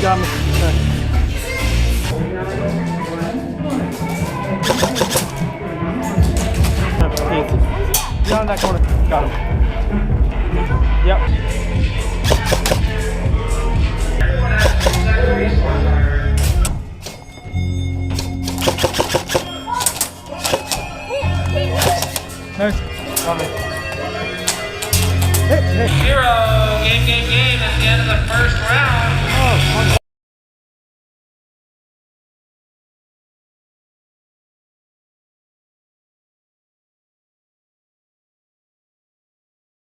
Got me. Easy. Down in that corner. Got him. Yep. Nice. Got me. Hit. 0. Game at the end of the first round.